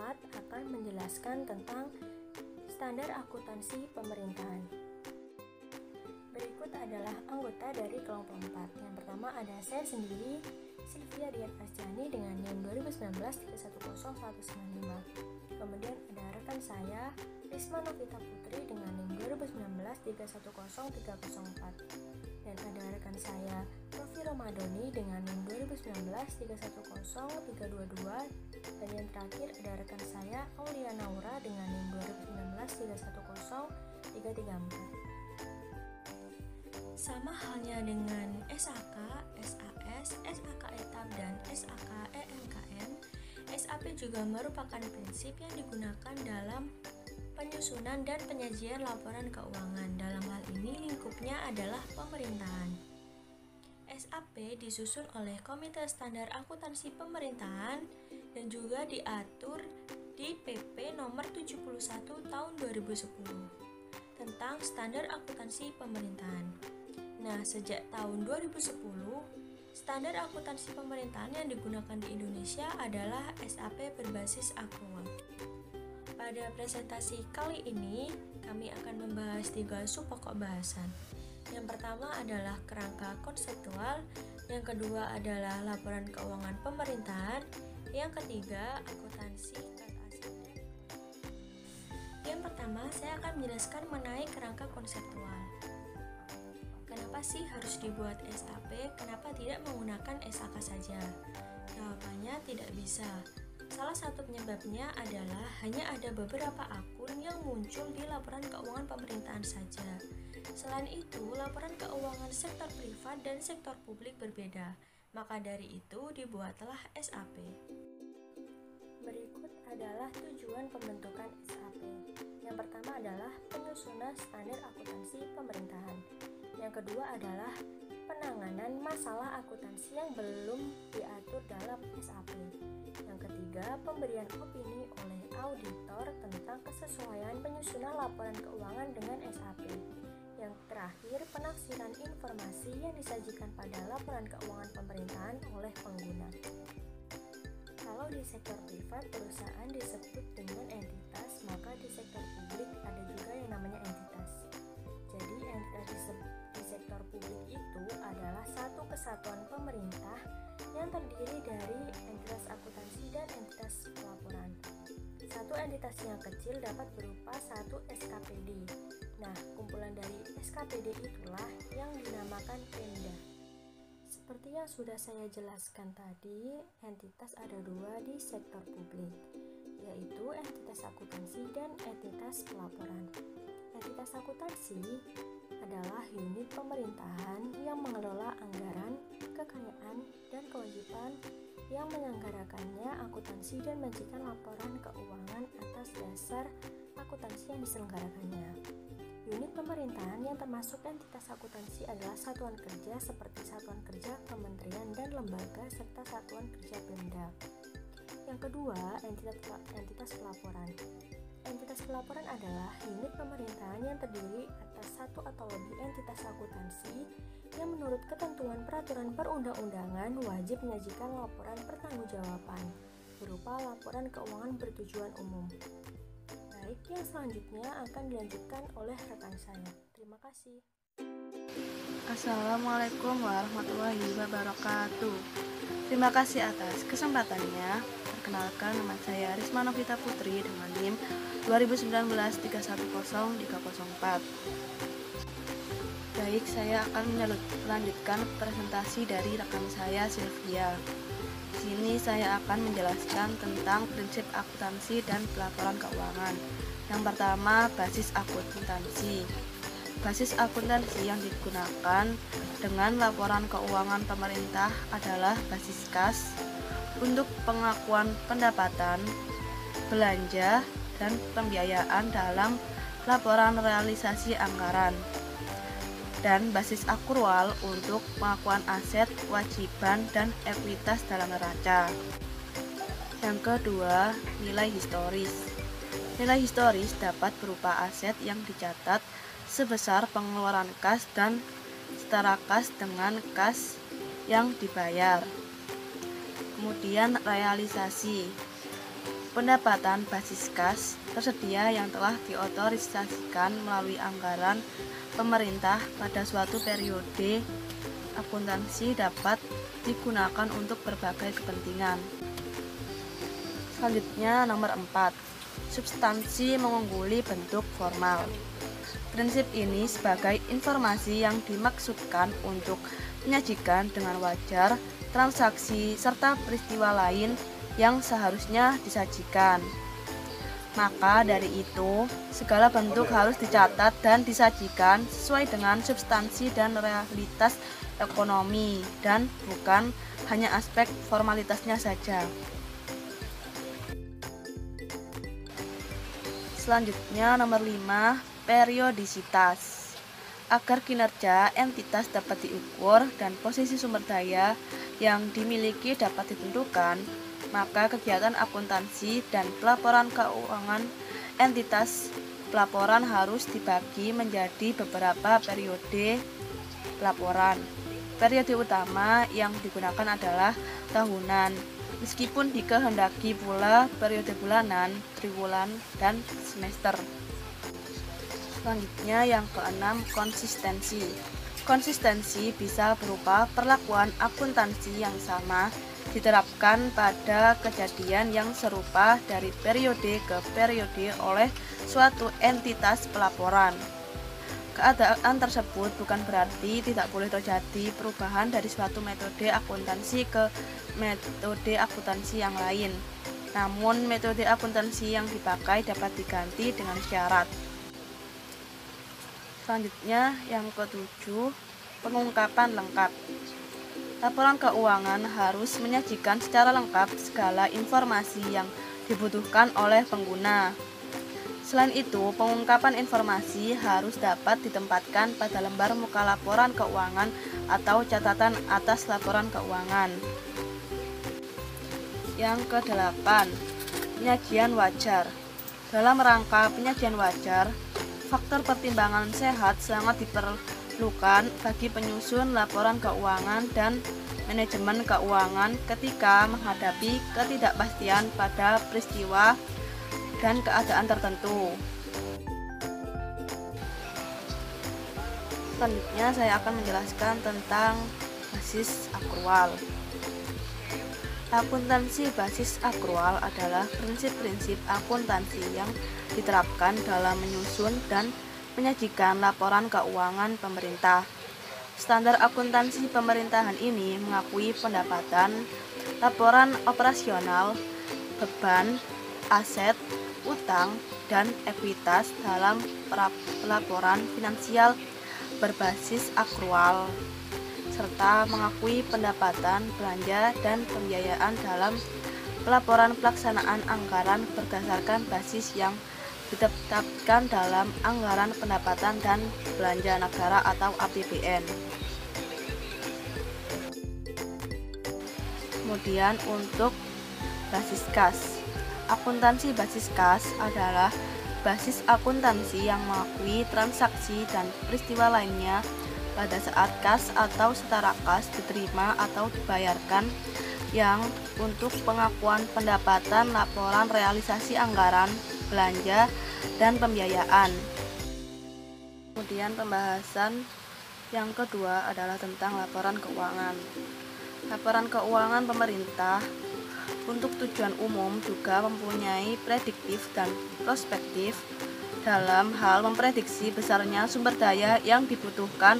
4 akan menjelaskan tentang standar akuntansi pemerintahan. Berikut adalah anggota dari kelompok 4. Yang pertama ada saya sendiri, Sylvia Dian Asjani dengan NIM 2019-310195. Kemudian ada rekan saya, Risma Novita Putri dengan NIM 2019-310304. Dan ada rekan saya, Rofi Romadoni dengan NIM 2019-310322. Dan yang terakhir ada rekan saya, Aulia Naura dengan NIM 2019-310334. Sama halnya dengan SAK, SAS, SAK Etap, dan SAK EMKM, SAP juga merupakan prinsip yang digunakan dalam penyusunan dan penyajian laporan keuangan. Dalam hal ini lingkupnya adalah pemerintahan. SAP disusun oleh Komite Standar Akuntansi Pemerintahan dan juga diatur di PP nomor 71 tahun 2010 tentang standar akuntansi pemerintahan. Nah, sejak tahun 2010, standar akuntansi pemerintahan yang digunakan di Indonesia adalah SAP berbasis Accrual. Pada presentasi kali ini, kami akan membahas 3 sub pokok bahasan. Yang pertama adalah kerangka konseptual, yang kedua adalah laporan keuangan pemerintahan, yang ketiga akuntansi kas aset. Yang pertama, saya akan menjelaskan mengenai kerangka konseptual. Kenapa sih harus dibuat SAP? Kenapa tidak menggunakan SAK saja? Jawabannya tidak bisa. Salah satu penyebabnya adalah hanya ada beberapa akun yang muncul di laporan keuangan pemerintahan saja. Selain itu, laporan keuangan sektor privat dan sektor publik berbeda. Maka dari itu dibuatlah SAP. Berikut adalah tujuan pembentukan SAP. Yang pertama adalah penyusunan standar akuntansi pemerintahan. Yang kedua adalah penanganan masalah akuntansi yang belum diatur dalam SAP. Yang ketiga, pemberian opini oleh auditor tentang kesesuaian penyusunan laporan keuangan dengan SAP. Yang terakhir, penafsiran informasi yang disajikan pada laporan keuangan pemerintahan oleh pengguna. Kalau di sektor privat, perusahaan disebut dengan entitas, maka di sektor publik ada juga yang namanya entitas. Jadi entitas di sektor publik itu adalah satu kesatuan pemerintah yang terdiri dari entitas akuntansi dan entitas pelaporan. Satu entitas yang kecil dapat berupa satu SKPD. Nah, kumpulan dari SKPD itulah yang dinamakan Pemda. Seperti yang sudah saya jelaskan tadi, entitas ada 2 di sektor publik, yaitu entitas akuntansi dan entitas pelaporan. Entitas akuntansi adalah unit pemerintahan yang mengelola anggaran, kekayaan, dan kewajiban yang menyelenggarakannya akuntansi dan menyajikan laporan keuangan atas dasar akuntansi yang diselenggarakannya. Unit pemerintahan yang termasuk entitas akuntansi adalah satuan kerja seperti satuan kerja kementerian dan lembaga serta satuan kerja Pemda. Yang kedua, entitas pelaporan. Entitas pelaporan adalah unit pemerintahan yang terdiri atas satu atau lebih entitas akuntansi yang menurut ketentuan peraturan perundang-undangan wajib menyajikan laporan pertanggungjawaban berupa laporan keuangan bertujuan umum. Baik, yang selanjutnya akan dilanjutkan oleh rekan saya. Terima kasih. Assalamualaikum warahmatullahi wabarakatuh. Terima kasih atas kesempatannya. Perkenalkan, nama saya Risma Novita Putri dengan NIM 2019-310304. Baik, saya akan melanjutkan presentasi dari rekan saya Sylvia. Di sini saya akan menjelaskan tentang prinsip akuntansi dan pelaporan keuangan. Yang pertama, basis akuntansi. Basis akuntansi yang digunakan dengan laporan keuangan pemerintah adalah basis kas untuk pengakuan pendapatan, belanja, dan pembiayaan dalam laporan realisasi anggaran, dan basis akrual untuk pengakuan aset, kewajiban, dan ekuitas dalam neraca. Yang kedua, nilai historis. Nilai historis dapat berupa aset yang dicatat sebesar pengeluaran kas dan setara kas dengan kas yang dibayar. Kemudian realisasi. pendapatan basis kas tersedia yang telah diotorisasikan melalui anggaran pemerintah pada suatu periode akuntansi dapat digunakan untuk berbagai kepentingan. Selanjutnya nomor 4, substansi mengungguli bentuk formal. Prinsip ini sebagai informasi yang dimaksudkan untuk menyajikan dengan wajar transaksi serta peristiwa lain yang seharusnya disajikan. Maka dari itu, segala bentuk harus dicatat dan disajikan sesuai dengan substansi dan realitas ekonomi dan bukan hanya aspek formalitasnya saja. Selanjutnya nomor 5, periodisitas. Agar kinerja entitas dapat diukur dan posisi sumber daya yang dimiliki dapat ditentukan, maka kegiatan akuntansi dan pelaporan keuangan entitas pelaporan harus dibagi menjadi beberapa periode pelaporan. Periode utama yang digunakan adalah tahunan, meskipun dikehendaki pula periode bulanan, triwulan, dan semester. Selanjutnya yang keenam, konsistensi. Konsistensi bisa berupa perlakuan akuntansi yang sama diterapkan pada kejadian yang serupa dari periode ke periode oleh suatu entitas pelaporan. Keadaan tersebut bukan berarti tidak boleh terjadi perubahan dari suatu metode akuntansi ke metode akuntansi yang lain. Namun metode akuntansi yang dipakai dapat diganti dengan syarat. Selanjutnya yang ketujuh, pengungkapan lengkap. Laporan keuangan harus menyajikan secara lengkap segala informasi yang dibutuhkan oleh pengguna. Selain itu, pengungkapan informasi harus dapat ditempatkan pada lembar muka laporan keuangan atau catatan atas laporan keuangan. Yang kedelapan, penyajian wajar. Dalam rangka penyajian wajar, faktor pertimbangan sehat sangat diperlukan bagi penyusun laporan keuangan dan manajemen keuangan ketika menghadapi ketidakpastian pada peristiwa dan keadaan tertentu. Selanjutnya saya akan menjelaskan tentang basis akrual. Akuntansi basis akrual adalah prinsip-prinsip akuntansi yang diterapkan dalam menyusun dan menyajikan laporan keuangan pemerintah. Standar akuntansi pemerintahan ini mengakui pendapatan, laporan operasional, beban, aset, utang, dan ekuitas dalam pelaporan finansial berbasis akrual, serta mengakui pendapatan, belanja, dan pembiayaan dalam pelaporan pelaksanaan anggaran berdasarkan basis yang ditetapkan dalam anggaran pendapatan dan belanja negara atau APBN. Kemudian untuk basis kas. Akuntansi basis kas adalah basis akuntansi yang mengakui transaksi dan peristiwa lainnya pada saat kas atau setara kas diterima atau dibayarkan yang untuk pengakuan pendapatan, laporan realisasi anggaran, belanja, dan pembiayaan. Kemudian pembahasan yang kedua adalah tentang laporan keuangan. Laporan keuangan pemerintah untuk tujuan umum juga mempunyai prediktif dan prospektif dalam hal memprediksi besarnya sumber daya yang dibutuhkan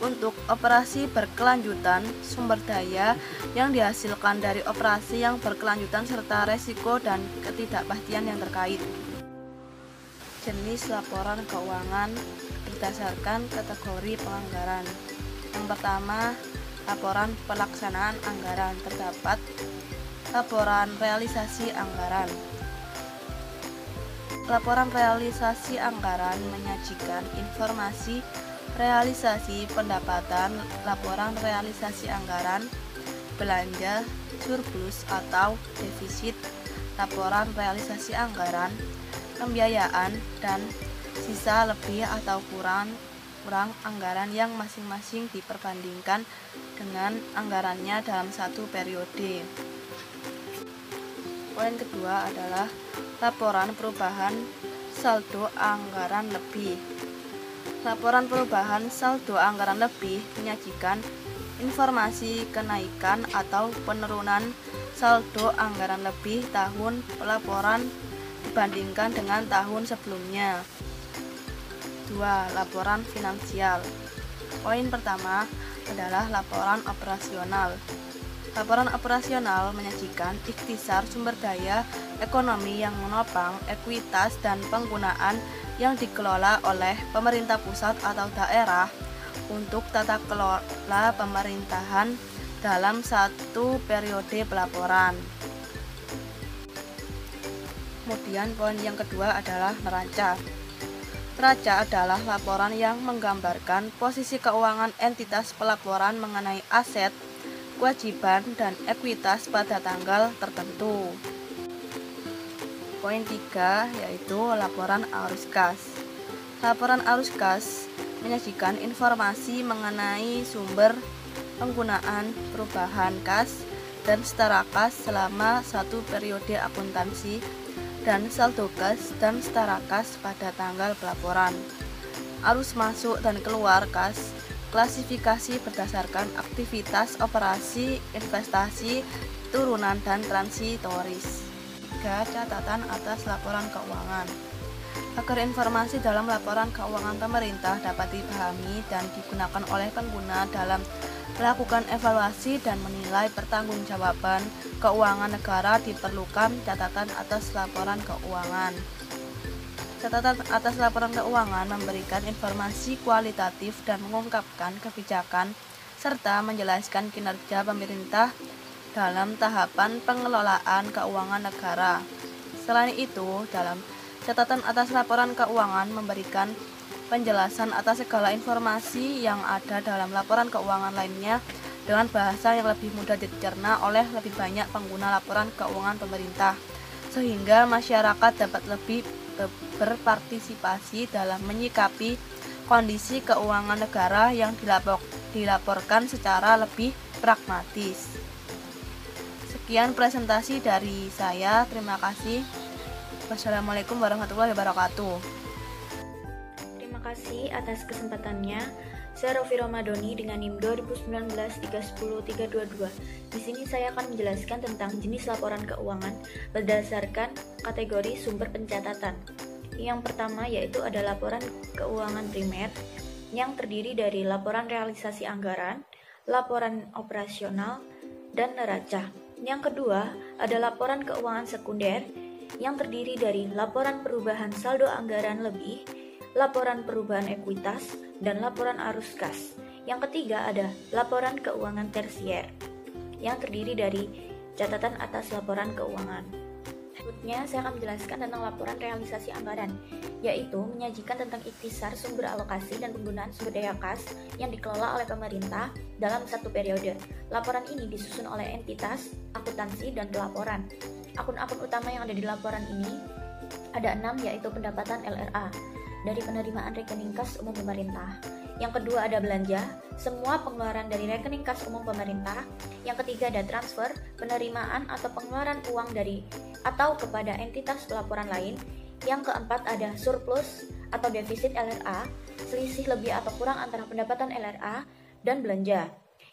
untuk operasi berkelanjutan, sumber daya yang dihasilkan dari operasi yang berkelanjutan, serta resiko dan ketidakpastian yang terkait. Jenis laporan keuangan berdasarkan kategori penganggaran. Yang pertama, laporan pelaksanaan anggaran. Terdapat laporan realisasi anggaran. Laporan realisasi anggaran menyajikan informasi realisasi pendapatan, laporan realisasi anggaran, belanja, surplus atau defisit, laporan realisasi anggaran, pembiayaan, dan sisa lebih atau kurang anggaran yang masing-masing diperbandingkan dengan anggarannya dalam satu periode. Poin kedua adalah laporan perubahan saldo anggaran lebih. Laporan perubahan saldo anggaran lebih menyajikan informasi kenaikan atau penurunan saldo anggaran lebih tahun pelaporan dibandingkan dengan tahun sebelumnya. 2. Laporan finansial. Poin pertama adalah laporan operasional. Laporan operasional menyajikan ikhtisar sumber daya ekonomi yang menopang ekuitas dan penggunaan yang dikelola oleh pemerintah pusat atau daerah untuk tata kelola pemerintahan dalam satu periode pelaporan. Kemudian poin yang kedua adalah neraca. Neraca adalah laporan yang menggambarkan posisi keuangan entitas pelaporan mengenai aset, kewajiban, dan ekuitas pada tanggal tertentu. Poin 3 yaitu laporan arus kas. Laporan arus kas menyajikan informasi mengenai sumber penggunaan perubahan kas dan setara kas selama satu periode akuntansi dan saldo kas dan setara kas pada tanggal pelaporan. Arus masuk dan keluar kas klasifikasi berdasarkan aktivitas operasi, investasi, turunan, dan transitoris. 3. Catatan atas laporan keuangan. Agar informasi dalam laporan keuangan pemerintah dapat dipahami dan digunakan oleh pengguna dalam melakukan evaluasi dan menilai pertanggungjawaban keuangan negara, diperlukan catatan atas laporan keuangan. Catatan atas laporan keuangan memberikan informasi kualitatif dan mengungkapkan kebijakan serta menjelaskan kinerja pemerintah dalam tahapan pengelolaan keuangan negara. Selain itu, dalam catatan atas laporan keuangan memberikan penjelasan atas segala informasi yang ada dalam laporan keuangan lainnya dengan bahasa yang lebih mudah dicerna oleh lebih banyak pengguna laporan keuangan pemerintah, sehingga masyarakat dapat lebih berpartisipasi dalam menyikapi kondisi keuangan negara yang dilaporkan secara lebih pragmatis. Sekian presentasi dari saya, terima kasih. Wassalamualaikum warahmatullahi wabarakatuh. Terima kasih atas kesempatannya. Saya Rofi Romadoni dengan NIM 2019310322. Di sini saya akan menjelaskan tentang jenis laporan keuangan berdasarkan kategori sumber pencatatan. Yang pertama yaitu ada laporan keuangan primer yang terdiri dari laporan realisasi anggaran, laporan operasional, dan neraca. Yang kedua ada laporan keuangan sekunder yang terdiri dari laporan perubahan saldo anggaran lebih, laporan perubahan ekuitas, dan laporan arus kas. Yang ketiga ada laporan keuangan tersier yang terdiri dari catatan atas laporan keuangan. Berikutnya saya akan menjelaskan tentang laporan realisasi anggaran, yaitu menyajikan tentang ikhtisar sumber alokasi dan penggunaan sumber daya kas yang dikelola oleh pemerintah dalam satu periode. Laporan ini disusun oleh entitas, akuntansi, dan pelaporan. Akun-akun utama yang ada di laporan ini ada 6, yaitu pendapatan LRA dari penerimaan rekening kas umum pemerintah. Yang kedua ada belanja, semua pengeluaran dari rekening kas umum pemerintah. Yang ketiga ada transfer, penerimaan atau pengeluaran uang dari atau kepada entitas pelaporan lain. Yang keempat ada surplus atau defisit LRA, selisih lebih atau kurang antara pendapatan LRA dan belanja.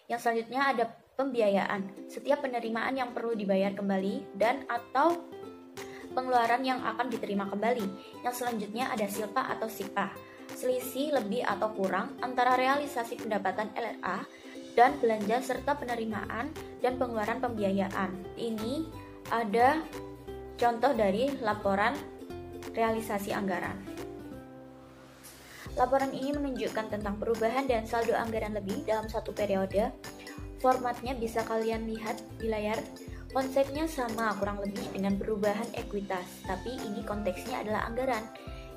Yang selanjutnya ada pembiayaan, setiap penerimaan yang perlu dibayar kembali dan atau pengeluaran yang akan diterima kembali. Yang selanjutnya ada silpa atau SIPA, selisih lebih atau kurang antara realisasi pendapatan LRA dan belanja serta penerimaan dan pengeluaran pembiayaan. Ini ada contoh dari laporan realisasi anggaran. Laporan ini menunjukkan tentang perubahan dan saldo anggaran lebih dalam satu periode. Formatnya bisa kalian lihat di layar. Konsepnya sama kurang lebih dengan perubahan ekuitas, tapi ini konteksnya adalah anggaran.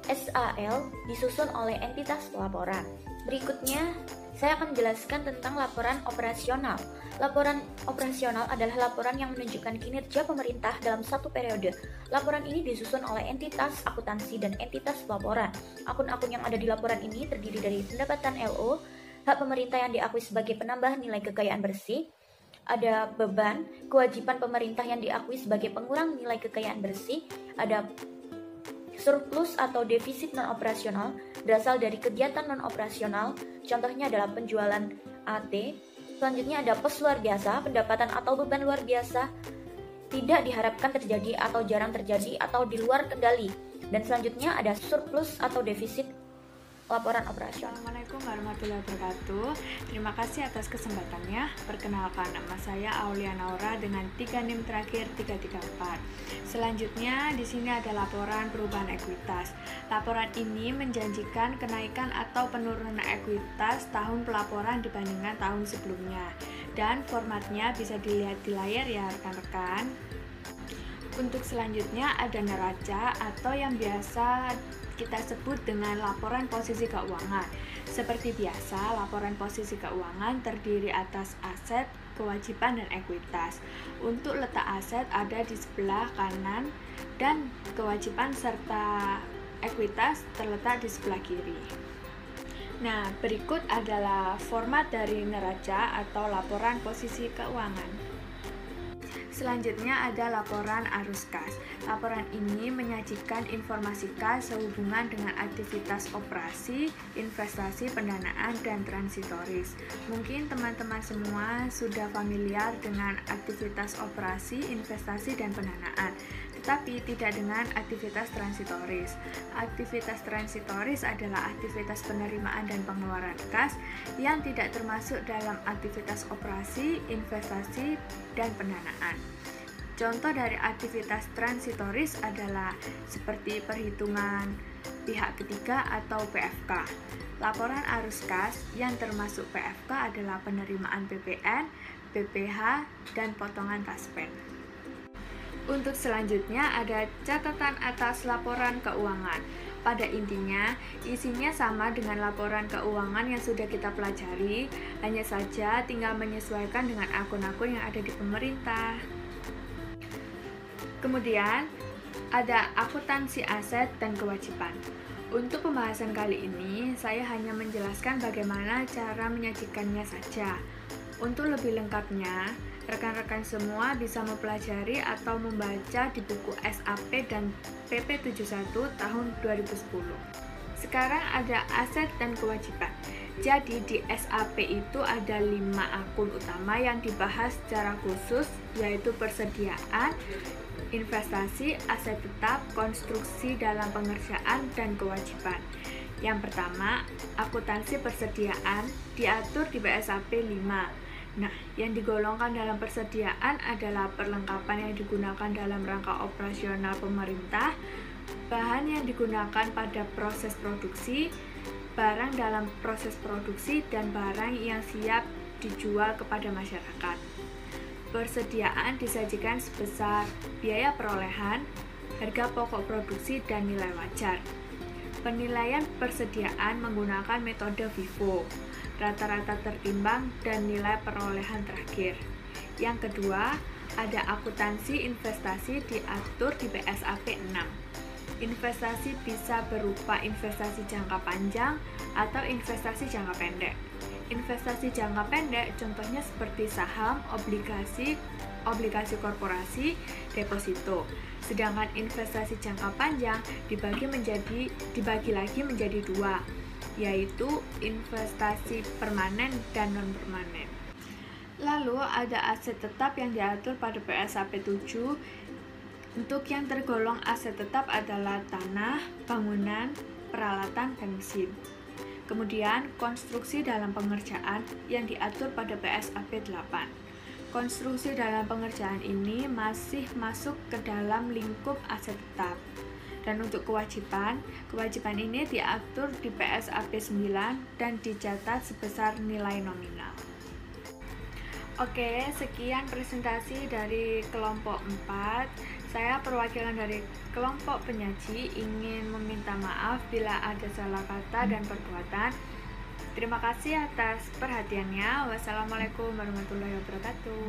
SAL disusun oleh entitas pelaporan. Berikutnya, saya akan menjelaskan tentang laporan operasional. Laporan operasional adalah laporan yang menunjukkan kinerja pemerintah dalam satu periode. Laporan ini disusun oleh entitas akuntansi dan entitas pelaporan. Akun-akun yang ada di laporan ini terdiri dari pendapatan LO, hak pemerintah yang diakui sebagai penambahan nilai kekayaan bersih, ada beban, kewajiban pemerintah yang diakui sebagai pengurang nilai kekayaan bersih, ada surplus atau defisit non-operasional berasal dari kegiatan non-operasional, contohnya adalah penjualan AT. Selanjutnya ada pos luar biasa, pendapatan atau beban luar biasa, tidak diharapkan terjadi atau jarang terjadi atau di luar kendali. Dan selanjutnya ada surplus atau defisit laporan operasional. Assalamualaikum warahmatullahi wabarakatuh. Terima kasih atas kesempatannya. Perkenalkan, nama saya Aulia Naura dengan 3 NIM terakhir 334. Selanjutnya di sini ada laporan perubahan ekuitas. Laporan ini menjanjikan kenaikan atau penurunan ekuitas tahun pelaporan dibandingkan tahun sebelumnya. Dan formatnya bisa dilihat di layar ya rekan-rekan. Untuk selanjutnya ada neraca atau yang biasa kita sebut dengan laporan posisi keuangan. Seperti biasa, laporan posisi keuangan terdiri atas aset, kewajiban, dan ekuitas. Untuk letak aset ada di sebelah kanan dan kewajiban serta ekuitas terletak di sebelah kiri. Nah, berikut adalah format dari neraca atau laporan posisi keuangan. Selanjutnya ada laporan arus kas. Laporan ini menyajikan informasi kas sehubungan dengan aktivitas operasi, investasi, pendanaan, dan transitoris. Mungkin teman-teman semua sudah familiar dengan aktivitas operasi, investasi, dan pendanaan, tetapi tidak dengan aktivitas transitoris. Aktivitas transitoris adalah aktivitas penerimaan dan pengeluaran kas yang tidak termasuk dalam aktivitas operasi, investasi, dan pendanaan. Contoh dari aktivitas transitoris adalah seperti perhitungan pihak ketiga atau PFK. Laporan arus kas yang termasuk PFK adalah penerimaan PPN, PPh, dan potongan taspen. Untuk selanjutnya ada catatan atas laporan keuangan. Pada intinya, isinya sama dengan laporan keuangan yang sudah kita pelajari, hanya saja tinggal menyesuaikan dengan akun-akun yang ada di pemerintah. Kemudian, ada akuntansi aset dan kewajiban. Untuk pembahasan kali ini, saya hanya menjelaskan bagaimana cara menyajikannya saja. Untuk lebih lengkapnya, rekan-rekan semua bisa mempelajari atau membaca di buku SAP dan PP 71 tahun 2010. Sekarang ada aset dan kewajiban. Jadi di SAP itu ada 5 akun utama yang dibahas secara khusus, yaitu persediaan, investasi, aset tetap, konstruksi dalam pengerjaan, dan kewajiban. Yang pertama, akuntansi persediaan diatur di BSAP 5. Nah, yang digolongkan dalam persediaan adalah perlengkapan yang digunakan dalam rangka operasional pemerintah, bahan yang digunakan pada proses produksi, barang dalam proses produksi, dan barang yang siap dijual kepada masyarakat. Persediaan disajikan sebesar biaya perolehan, harga pokok produksi, dan nilai wajar. Penilaian persediaan menggunakan metode FIFO, rata-rata tertimbang, dan nilai perolehan terakhir. Yang kedua, ada akuntansi investasi diatur di BSAP 6. Investasi bisa berupa investasi jangka panjang atau investasi jangka pendek. Investasi jangka pendek contohnya seperti saham, obligasi korporasi, deposito. Sedangkan investasi jangka panjang dibagi lagi menjadi 2, yaitu investasi permanen dan non-permanen. Lalu ada aset tetap yang diatur pada BSAP 7. Untuk yang tergolong aset tetap adalah tanah, bangunan, peralatan, dan mesin. Kemudian, konstruksi dalam pengerjaan yang diatur pada BSAP 8. Konstruksi dalam pengerjaan ini masih masuk ke dalam lingkup aset tetap. Dan untuk kewajiban ini diatur di BSAP 9 dan dicatat sebesar nilai nominal. Oke, sekian presentasi dari kelompok 4. Saya perwakilan dari kelompok penyaji ingin meminta maaf bila ada salah kata dan perbuatan. Terima kasih atas perhatiannya. Wassalamualaikum warahmatullahi wabarakatuh.